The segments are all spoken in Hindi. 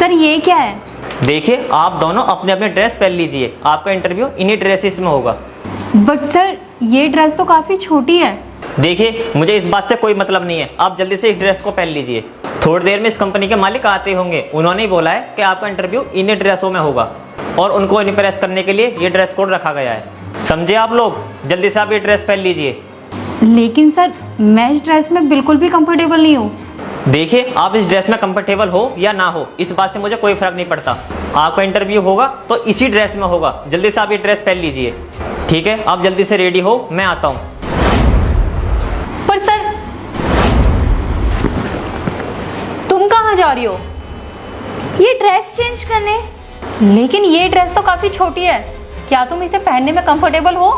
सर ये क्या है? देखिए, आप दोनों अपने अपने ड्रेस पहन लीजिए, आपका इंटरव्यू इन्हीं ड्रेसेस में होगा। बट सर ये ड्रेस तो काफी छोटी है। देखिए, मुझे इस बात से कोई मतलब नहीं है, आप जल्दी से इस ड्रेस को पहन लीजिए। थोड़ी देर में इस कंपनी के मालिक आते होंगे, उन्होंने ही बोला है कि आपका इंटरव्यू इन्हीं ड्रेसों में होगा और उनको इम्प्रेस करने के लिए ये ड्रेस कोड रखा गया है। समझे आप लोग? जल्दी से आप ये ड्रेस पहन लीजिए। लेकिन सर मैं इस ड्रेस में बिल्कुल भी कंफर्टेबल नहीं हूँ। देखिए, आप इस ड्रेस में कंफर्टेबल हो या ना हो, इस बात से मुझे कोई फर्क नहीं पड़ता। आपका इंटरव्यू होगा तो इसी ड्रेस में होगा। जल्दी से आप ये ड्रेस पहन लीजिए। ठीक है, आप जल्दी से रेडी हो, मैं आता हूँ। पर सर तुम कहाँ जा रही हो? ये ड्रेस चेंज करने। लेकिन ये ड्रेस तो काफी छोटी है, क्या तुम इसे पहनने में कंफर्टेबल हो?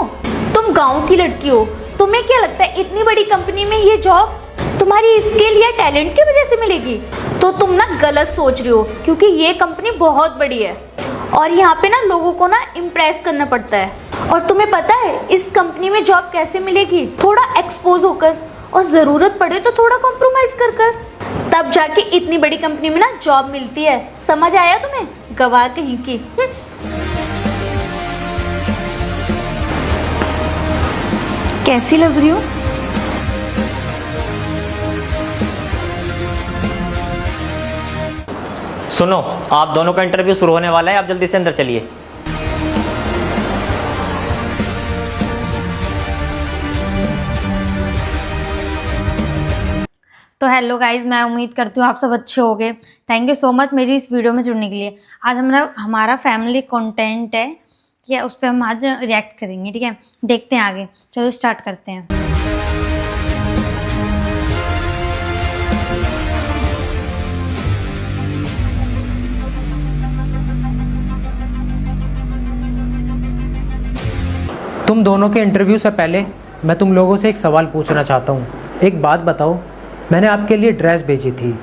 तुम गांव की लड़की हो, तुम्हें क्या लगता है इतनी बड़ी कंपनी में ये जॉब तुम्हारी स्किल या टैलेंट की वजह से मिलेगी? तो तुम ना गलत सोच रही हो, क्योंकि ये कंपनी बहुत बड़ी है और यहाँ पे ना लोगों को ना इम्प्रेस करना पड़ता है। और तुम्हें पता है इस कंपनी में जॉब कैसे मिलेगी? थोड़ा एक्सपोज होकर और जरूरत पड़े तो थोड़ा कॉम्प्रोमाइज कर कर, तब जाके इतनी बड़ी कंपनी में ना जॉब मिलती है। समझ आया तुम्हें? गवार कहीं की। कैसी लग रही हो? सुनो, आप दोनों का इंटरव्यू शुरू होने वाला है, आप जल्दी से अंदर चलिए। तो हेलो गाइज, मैं उम्मीद करती हूँ आप सब अच्छे होंगे। थैंक यू सो मच मेरी इस वीडियो में जुड़ने के लिए। आज हमारा फैमिली कंटेंट है कि उस पर हम आज रिएक्ट करेंगे। ठीक है, देखते हैं आगे। चलो स्टार्ट करते हैं। तुम दोनों के इंटरव्यू से पहले मैं तुम लोगों से एक सवाल पूछना चाहता हूँ। एक बात बताओ, मैंने आपके लिए ड्रेस भेजी थी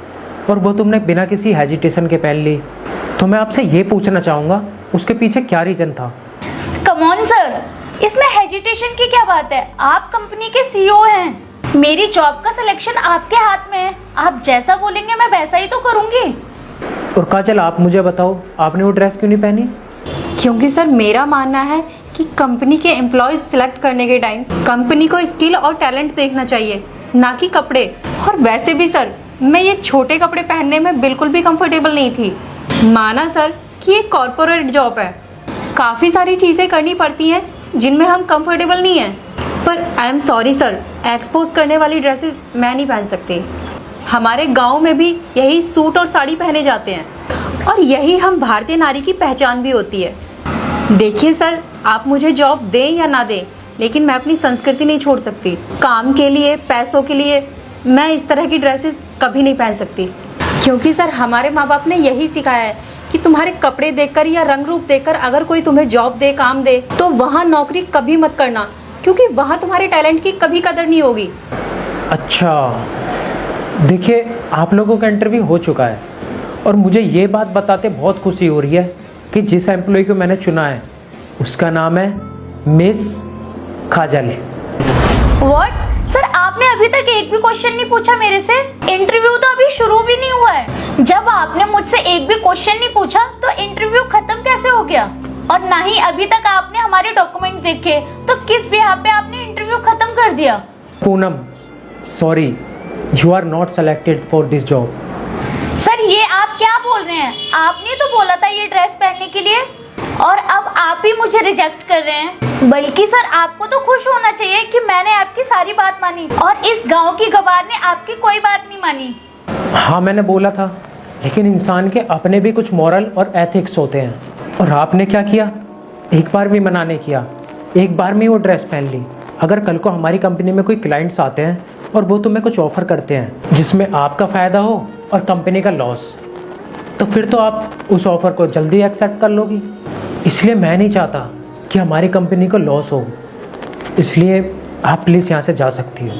और वो तुमने बिना किसी हेजिटेशन के पहन ली, तो मैं आपसे ये पूछना चाहूँगा उसके पीछे क्या रीज़न था? कम ऑन सर, इसमें हेजिटेशन की क्या बात है? आप कंपनी के सीईओ हैं, मेरी जॉब का सिलेक्शन आपके हाथ में है। आप जैसा बोलेंगे मैं वैसा ही तो करूँगी। और काजल, आप मुझे बताओ, आपने वो ड्रेस क्यों नहीं पहनी? क्योंकि सर मेरा मानना है कि कंपनी के एम्प्लॉयज सिलेक्ट करने के टाइम कंपनी को स्किल और टैलेंट देखना चाहिए, ना कि कपड़े। और वैसे भी सर मैं ये छोटे कपड़े पहनने में बिल्कुल भी कंफर्टेबल नहीं थी। माना सर कि ये कॉर्पोरेट जॉब है, काफ़ी सारी चीज़ें करनी पड़ती हैं जिनमें हम कंफर्टेबल नहीं हैं। पर I am sorry sir, expose करने वाली ड्रेसेस मैं नहीं पहन सकती। हमारे गाँव में भी यही सूट और साड़ी पहने जाते हैं और यही हम भारतीय नारी की पहचान भी होती है। देखिए सर, आप मुझे जॉब दें या ना दें, लेकिन मैं अपनी संस्कृति नहीं छोड़ सकती। काम के लिए, पैसों के लिए मैं इस तरह की ड्रेसेस कभी नहीं पहन सकती। क्योंकि सर हमारे माँ बाप ने यही सिखाया है कि तुम्हारे कपड़े देखकर या रंग रूप देखकर अगर कोई तुम्हें जॉब दे, काम दे, तो वहाँ नौकरी कभी मत करना, क्योंकि वहाँ तुम्हारे टैलेंट की कभी कदर नहीं होगी। अच्छा, देखिए, आप लोगों का इंटरव्यू हो चुका है और मुझे ये बात बताते बहुत खुशी हो रही है कि जिस एम्प्लॉय को मैंने चुना है उसका नाम है मिस काजल। व्हाट सर, आपने अभी तक एक भी क्वेश्चन नहीं पूछा मेरे से। इंटरव्यू तो अभी शुरू भी नहीं हुआ है। जब आपने मुझसे एक भी क्वेश्चन नहीं पूछा तो इंटरव्यू खत्म कैसे हो गया? और ना ही अभी तक आपने हमारे डॉक्यूमेंट देखे, तो किस बिहाफ पे आपने इंटरव्यू खत्म कर दिया? Poonam, sorry, you are not selected for this job. Sir ये आप क्या बोल रहे हैं? आपने तो बोला था ये ड्रेस पहनने के लिए और अब आप ही मुझे रिजेक्ट कर रहे हैं। बल्कि सर आपको तो खुश होना चाहिए कि मैंने आपकी सारी बात मानी और इस गांव की गवार ने आपकी कोई बात नहीं मानी। हाँ, मैंने बोला था, लेकिन इंसान के अपने भी कुछ मॉरल और एथिक्स होते हैं। और आपने क्या किया? एक बार भी मना नहीं किया, एक बार में वो ड्रेस पहन ली। अगर कल को हमारी कंपनी में कोई क्लाइंट्स आते हैं और वो तुम्हें कुछ ऑफर करते हैं जिसमें आपका फ़ायदा हो और कंपनी का लॉस, तो फिर तो आप उस ऑफ़र को जल्दी एक्सेप्ट कर लोगी। इसलिए मैं नहीं चाहता कि हमारी कंपनी को लॉस हो, इसलिए आप प्लीज़ यहाँ से जा सकती हो।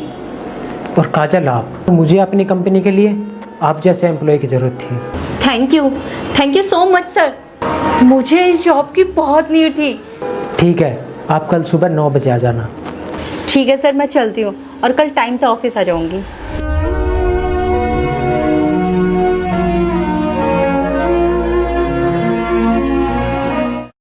और काजल, आप मुझे अपनी कंपनी के लिए आप जैसे एम्प्लॉय की ज़रूरत थी। Thank you so much sir, मुझे इस जॉब की बहुत नीड थी। ठीक है, आप कल सुबह 9 बजे आ जाना। ठीक है सर, मैं चलती हूँ और कल टाइम से ऑफिस आ जाऊँगी।